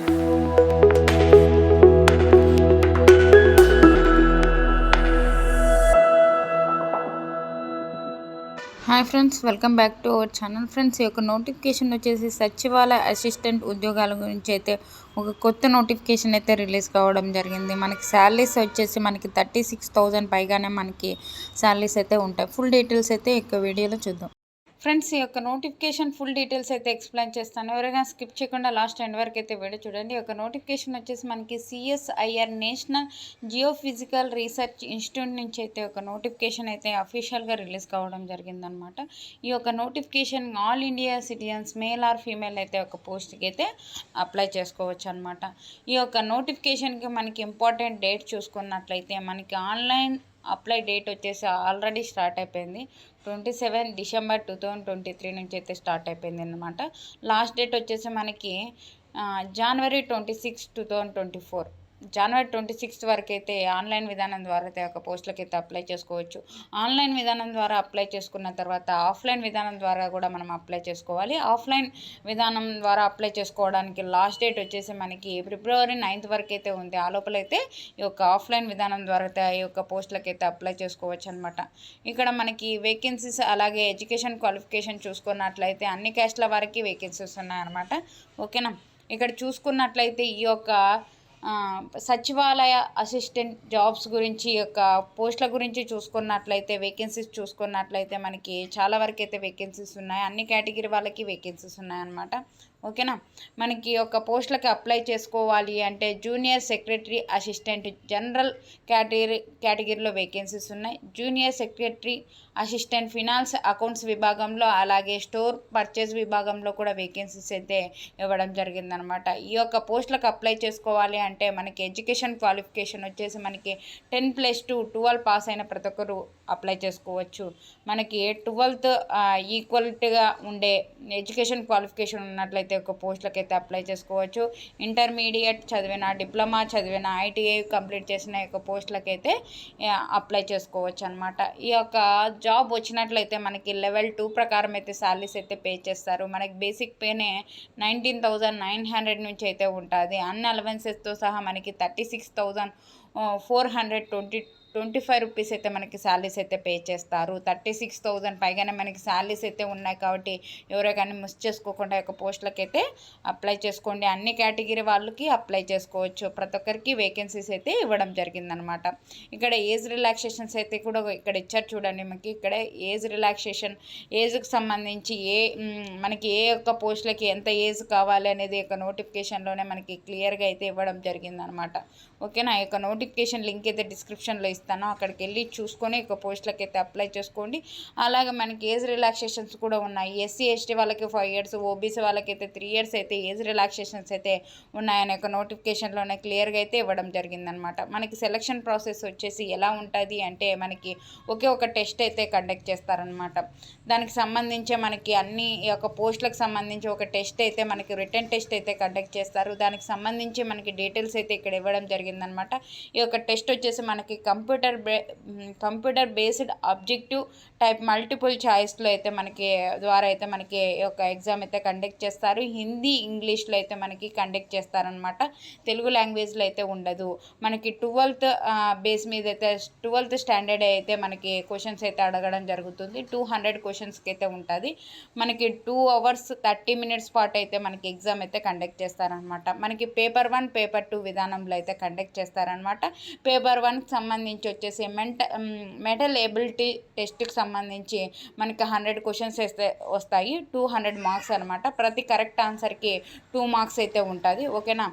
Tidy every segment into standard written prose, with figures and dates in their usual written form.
Hi friends, welcome back to our channel. Friends, ఈ యొక్క notification వచ్చేసి సచివాలయ అసిస్టెంట్ ఉద్యోగాల గురించి అయితే ఒక కొత్త నోటిఫికేషన్ అయితే రిలీజ్ కావడం జరిగింది. మనకి శాలరీస్ వచ్చేసి మనకి 36,000 పైగానే మనకి శాలరీస్ అయితే ఉంటాయి. ఫుల్ డీటెయిల్స్ అయితే ఈ యొక్క వీడియోలో చూద్దాం. ఫ్రెండ్స్, ఈ యొక్క నోటిఫికేషన్ ఫుల్ డీటెయిల్స్ అయితే ఎక్స్ప్లెయిన్ చేస్తాను. ఎవరైనా స్కిప్ చేయకుండా లాస్ట్ ఎండ్ వరకు అయితే వీడియో చూడండి. ఈ యొక్క నోటిఫికేషన్ వచ్చేసి మనకి CSIR national geophysical research institute నుంచి అయితే ఒక నోటిఫికేషన్ అయితే అఫీషియల్గా రిలీజ్ కావడం జరిగిందనమాట. ఈ యొక్క notification all India citizens male or female అయితే ఒక పోస్ట్కి అయితే అప్లై చేసుకోవచ్చు అనమాట. ఈ యొక్క నోటిఫికేషన్కి మనకి ఇంపార్టెంట్ డేట్ చూసుకున్నట్లయితే మనకి ఆన్లైన్ అప్లై డేట్ వచ్చేసి ఆల్రెడీ స్టార్ట్ అయిపోయింది. 27 డిసెంబర్ 2023 నుంచి అయితే స్టార్ట్ అయిపోయింది అనమాట. లాస్ట్ డేట్ వచ్చేసి మనకి జనవరి 26, 2024 జనవరి 26 వరకు అయితే ఆన్లైన్ విధానం ద్వారా అయితే ఒక పోస్టులకి అయితే అప్లై చేసుకోవచ్చు. ఆన్లైన్ విధానం ద్వారా అప్లై చేసుకున్న తర్వాత ఆఫ్లైన్ విధానం ద్వారా కూడా మనం అప్లై చేసుకోవాలి. ఆఫ్లైన్ విధానం ద్వారా అప్లై చేసుకోవడానికి లాస్ట్ డేట్ వచ్చేసి మనకి ఫిబ్రవరి 9 వరకు అయితే ఉంది. ఆ లోపలైతే ఈ యొక్క ఆఫ్లైన్ విధానం ద్వారా అయితే ఈ యొక్క పోస్టులకి అయితే అప్లై చేసుకోవచ్చు అనమాట. ఇక్కడ మనకి వేకెన్సీస్ అలాగే ఎడ్యుకేషన్ క్వాలిఫికేషన్ చూసుకున్నట్లయితే అన్ని క్యాస్ట్ల వారికి వేకెన్సీస్ ఉన్నాయన్నమాట. ఓకేనా. ఇక్కడ చూసుకున్నట్లయితే ఈ యొక్క సచివాలయ అసిస్టెంట్ జాబ్స్ గురించి యొక్క పోస్టుల గురించి చూసుకున్నట్లయితే వేకెన్సీస్ చూసుకున్నట్లయితే మనకి చాలా వరకు అయితే వేకెన్సీస్ ఉన్నాయి. అన్ని కేటగిరీ వాళ్ళకి వేకెన్సీస్ ఉన్నాయన్నమాట. ఓకేనా. మనకి ఒక పోస్టులకి అప్లై చేసుకోవాలి అంటే జూనియర్ సెక్రటరీ అసిస్టెంట్ జనరల్ కేటగిరీలో వేకెన్సీస్ ఉన్నాయి. Junior secretary assistant finance accounts విభాగంలో అలాగే స్టోర్ పర్చేజ్ విభాగంలో కూడా వేకెన్సీస్ అయితే ఇవ్వడం జరిగిందనమాట. ఈ యొక్క పోస్టులకు అప్లై చేసుకోవాలి అంటే మనకి ఎడ్యుకేషన్ క్వాలిఫికేషన్ వచ్చేసి మనకి 10+2 12 పాస్ అయిన ప్రతి ఒక్కరు అప్లై చేసుకోవచ్చు. మనకి 12th ఈక్వల్గా ఉండే ఎడ్యుకేషన్ క్వాలిఫికేషన్ ఉన్నట్లయితే ఒక పోస్టులకు అయితే అప్లై చేసుకోవచ్చు. ఇంటర్మీడియట్ చదివిన, డిప్లొమా చదివిన, ITI కంప్లీట్ చేసిన యొక్క పోస్టులకు అయితే అప్లై చేసుకోవచ్చు అనమాట. ఈ యొక్క జాబ్ వచ్చినట్లయితే మనకి లెవెల్ 2 ప్రకారం అయితే శాలరీస్ అయితే పే చేస్తారు. మనకి బేసిక్ పేనే 19,900 నుంచి అయితే ఉంటుంది. అన్ని అలవెన్సెస్తో సహా మనకి 36,425 రూపీస్ అయితే మనకి శాలరీస్ అయితే పే చేస్తారు. 36,000 పైగానే మనకి శాలరీస్ అయితే ఉన్నాయి కాబట్టి ఎవరో కానీ మిస్ చేసుకోకుండా యొక్క పోస్టులకి అయితే అప్లై చేసుకోండి. అన్ని కేటగిరీ వాళ్ళకి అప్లై చేసుకోవచ్చు. ప్రతి ఒక్కరికి వేకెన్సీస్ అయితే ఇవ్వడం జరిగిందనమాట. ఇక్కడ ఏజ్ రిలాక్సేషన్స్ అయితే కూడా ఇక్కడ ఇచ్చారు చూడండి. మనకి ఇక్కడ ఏజ్ రిలాక్సేషన్ ఏజ్కి సంబంధించి మనకి ఏ యొక్క పోస్టులకి ఎంత ఏజ్ కావాలి అనేది యొక్క నోటిఫికేషన్లోనే మనకి క్లియర్గా అయితే ఇవ్వడం జరిగిందనమాట. ఓకేనా. ఈ యొక్క నోటిఫికేషన్ లింక్ అయితే డిస్క్రిప్షన్లో ఇస్తాను. అక్కడికి వెళ్ళి చూసుకొని ఒక పోస్టులకి అయితే అప్లై చేసుకోండి. అలాగే మనకి ఏజ్ రిలాక్సేషన్స్ కూడా ఉన్నాయి. SC ST వాళ్ళకి 5 years, OBC వాళ్ళకి అయితే 3 years అయితే ఏజ్ రిలాక్సేషన్స్ అయితే ఉన్నాయని యొక్క నోటిఫికేషన్లోనే క్లియర్గా అయితే ఇవ్వడం జరిగిందనమాట. మనకి సెలక్షన్ ప్రాసెస్ వచ్చేసి ఎలా ఉంటుంది అంటే మనకి ఒకే ఒక టెస్ట్ అయితే కండక్ట్ చేస్తారనమాట. దానికి సంబంధించి మనకి అన్ని ఈ యొక్క పోస్టులకు సంబంధించి ఒక టెస్ట్ అయితే మనకి రిటర్న్ టెస్ట్ అయితే కండక్ట్ చేస్తారు. దానికి సంబంధించి మనకి డీటెయిల్స్ అయితే ఇక్కడ ఇవ్వడం జరిగిందనమాట. ఈ యొక్క టెస్ట్ వచ్చేసి మనకి computer based objective type multiple చాయిస్లో అయితే మనకి ద్వారా అయితే మనకి ఒక ఎగ్జామ్ అయితే కండక్ట్ చేస్తారు. హిందీ, ఇంగ్లీష్లో అయితే మనకి కండక్ట్ చేస్తారనమాట. తెలుగు లాంగ్వేజ్లో అయితే ఉండదు. మనకి 12th బేస్ మీద అయితే 12th స్టాండర్డ్ అయితే మనకి క్వశ్చన్స్ అయితే అడగడం జరుగుతుంది. 200 క్వశ్చన్స్కి అయితే ఉంటుంది. మనకి 2 hours 30 minutes పాటు అయితే మనకి ఎగ్జామ్ అయితే కండక్ట్ చేస్తారనమాట. మనకి పేపర్ 1, పేపర్ 2 విధానంలో అయితే కండక్ట్ చేస్తారనమాట. పేపర్ 1కి సంబంధించి వచ్చేసి మెంటల్ ఎబిలిటీ టెస్ట్కి సంబంధించి మనకి 100 క్వశ్చన్స్ అయితే వస్తాయి. 200 మార్క్స్ అనమాట. ప్రతి కరెక్ట్ ఆన్సర్కి 2 మార్క్స్ అయితే ఉంటుంది. ఓకేనా.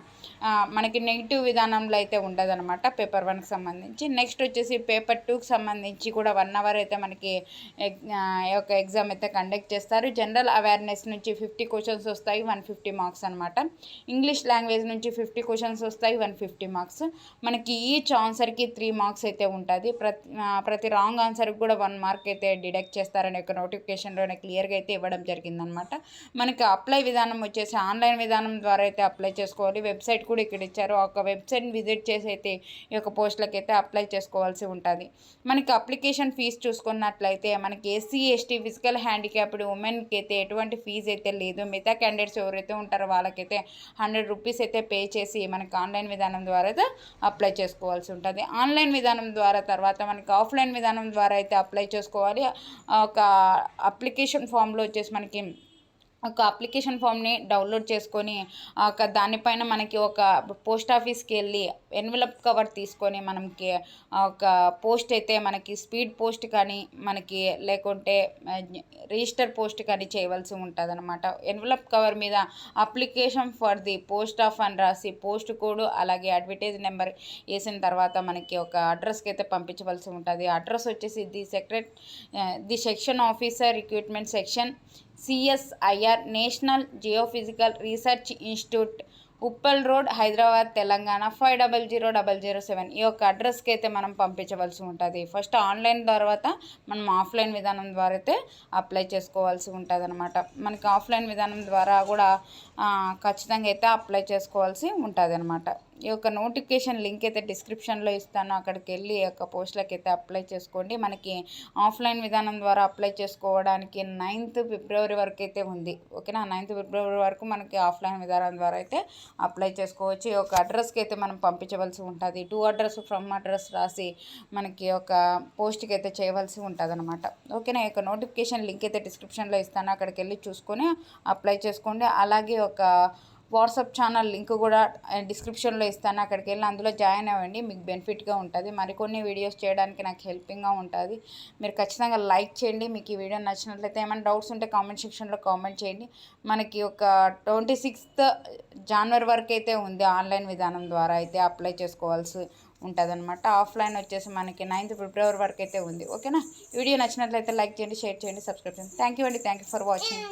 మనకి నెగిటివ్ విధానంలో అయితే ఉండదు అనమాట పేపర్ 1కి సంబంధించి. నెక్స్ట్ వచ్చేసి పేపర్ 2కి సంబంధించి కూడా 1 hour అయితే మనకి ఒక ఎగ్జామ్ అయితే కండక్ట్ చేస్తారు. జనరల్ అవేర్నెస్ నుంచి 50 క్వశ్చన్స్ వస్తాయి, 150 మార్క్స్ అనమాట. ఇంగ్లీష్ లాంగ్వేజ్ నుంచి 50 క్వశ్చన్స్ వస్తాయి, 150 మార్క్స్. మనకి ఈచ్ ఆన్సర్కి 3 మార్క్స్ అయితే ఉంటుంది. ప్రతి రాంగ్ ఆన్సర్కి కూడా 1 మార్క్ అయితే డిడక్ట్ చేస్తారని ఒక నోటిఫికేషన్లోనే క్లియర్గా అయితే ఇవ్వడం జరిగిందనమాట. మనకి అప్లై విధానం వచ్చేసి ఆన్లైన్ విధానం ద్వారా అయితే అప్లై చేసుకోవాలి. వెబ్సైట్ కూడా ఇక్కడ ఇచ్చారు. ఒక వెబ్సైట్ని విజిట్ చేసి అయితే ఈ యొక్క పోస్టులకి అయితే అప్లై చేసుకోవాల్సి ఉంటుంది. మనకి అప్లికేషన్ ఫీజు చూసుకున్నట్లయితే మనకి ఎస్సీ ఎస్టీ ఫిజికల్ హ్యాండిక్యాప్డ్ ఉమెన్కి అయితే ఎటువంటి ఫీజు అయితే లేదు. మిగతా క్యాండిడేట్స్ ఎవరైతే ఉంటారో వాళ్ళకైతే 100 రూపీస్ అయితే పే చేసి మనకి ఆన్లైన్ విధానం ద్వారా అయితే అప్లై చేసుకోవాల్సి ఉంటుంది. ఆన్లైన్ విధానం ద్వారా తర్వాత మనకి ఆఫ్లైన్ విధానం ద్వారా అయితే అప్లై చేసుకోవాలి. ఒక అప్లికేషన్ ఫామ్లో వచ్చేసి మనకి ఒక అప్లికేషన్ ఫామ్ని డౌన్లోడ్ చేసుకొని దానిపైన మనకి ఒక పోస్ట్ ఆఫీస్కి వెళ్ళి ఎన్వలప్ కవర్ తీసుకొని మనకి ఒక పోస్ట్ అయితే మనకి స్పీడ్ పోస్ట్ కానీ మనకి లేకుంటే రిజిస్టర్ పోస్ట్ కానీ చేయవలసి ఉంటుంది అనమాట. ఎన్వలప్ కవర్ మీద application for the post of అని రాసి పోస్ట్ కోడ్ అలాగే అడ్వర్టైజ్ నెంబర్ వేసిన తర్వాత మనకి ఒక అడ్రస్కి అయితే పంపించవలసి ఉంటుంది. అడ్రస్ వచ్చేసి the section officer recruitment section CSIR national geophysical research institute Uppal road Hyderabad Telangana 500007 ఈ యొక్క అడ్రస్కి అయితే మనం పంపించవలసి ఉంటుంది. ఫస్ట్ ఆన్లైన్ తర్వాత మనం ఆఫ్లైన్ విధానం ద్వారా అయితే అప్లై చేసుకోవాల్సి ఉంటుంది అనమాట. మనకి ఆఫ్లైన్ విధానం ద్వారా కూడా ఖచ్చితంగా అయితే అప్లై చేసుకోవాల్సి ఉంటుంది అనమాట. ఈ యొక్క నోటిఫికేషన్ లింక్ అయితే డిస్క్రిప్షన్లో ఇస్తాను. అక్కడికి వెళ్ళి ఈ యొక్క పోస్టులకి అయితే అప్లై చేసుకోండి. మనకి ఆఫ్లైన్ విధానం ద్వారా అప్లై చేసుకోవడానికి 9th ఫిబ్రవరి వరకు అయితే ఉంది. ఓకేనా, 9th ఫిబ్రవరి వరకు మనకి ఆఫ్లైన్ విధానం ద్వారా అయితే అప్లై చేసుకోవచ్చు. ఈ యొక్క అడ్రస్కి అయితే మనం పంపించవలసి ఉంటుంది. 2 అడ్రస్ ఫ్రమ్ అడ్రస్ రాసి మనకి ఒక పోస్ట్కి అయితే చేయవలసి ఉంటుంది అనమాట. ఓకేనా, ఈ యొక్క నోటిఫికేషన్ లింక్ అయితే డిస్క్రిప్షన్లో ఇస్తాను. అక్కడికి వెళ్ళి చూసుకొని అప్లై చేసుకోండి. అలాగే ఒక వాట్సాప్ ఛానల్ లింక్ కూడా డిస్క్రిప్షన్లో ఇస్తాను. అక్కడికి వెళ్ళి అందులో జాయిన్ అవ్వండి. మీకు బెనిఫిట్గా ఉంటుంది. మరికొన్ని వీడియోస్ చేయడానికి నాకు హెల్పింగ్గా ఉంటుంది. మీరు ఖచ్చితంగా లైక్ చేయండి. మీకు ఈ వీడియో నచ్చినట్లయితే ఏమైనా డౌట్స్ ఉంటే కామెంట్ సెక్షన్లో కామెంట్ చేయండి. మనకి ఒక 26th జనవరి వరకు అయితే ఉంది. ఆన్లైన్ విధానం ద్వారా అయితే అప్లై చేసుకోవాల్సి ఉంటుంది అనమాట. ఆఫ్లైన్ వచ్చేసి మనకి 9th ఫిబ్రవరి వరకు అయితే ఉంది. ఓకేనా, వీడియో నచ్చినట్లయితే లైక్ చేయండి, షేర్ చేయండి, సబ్స్క్రైబ్ చేయండి. థ్యాంక్ యూ అండి. Thank you for watching.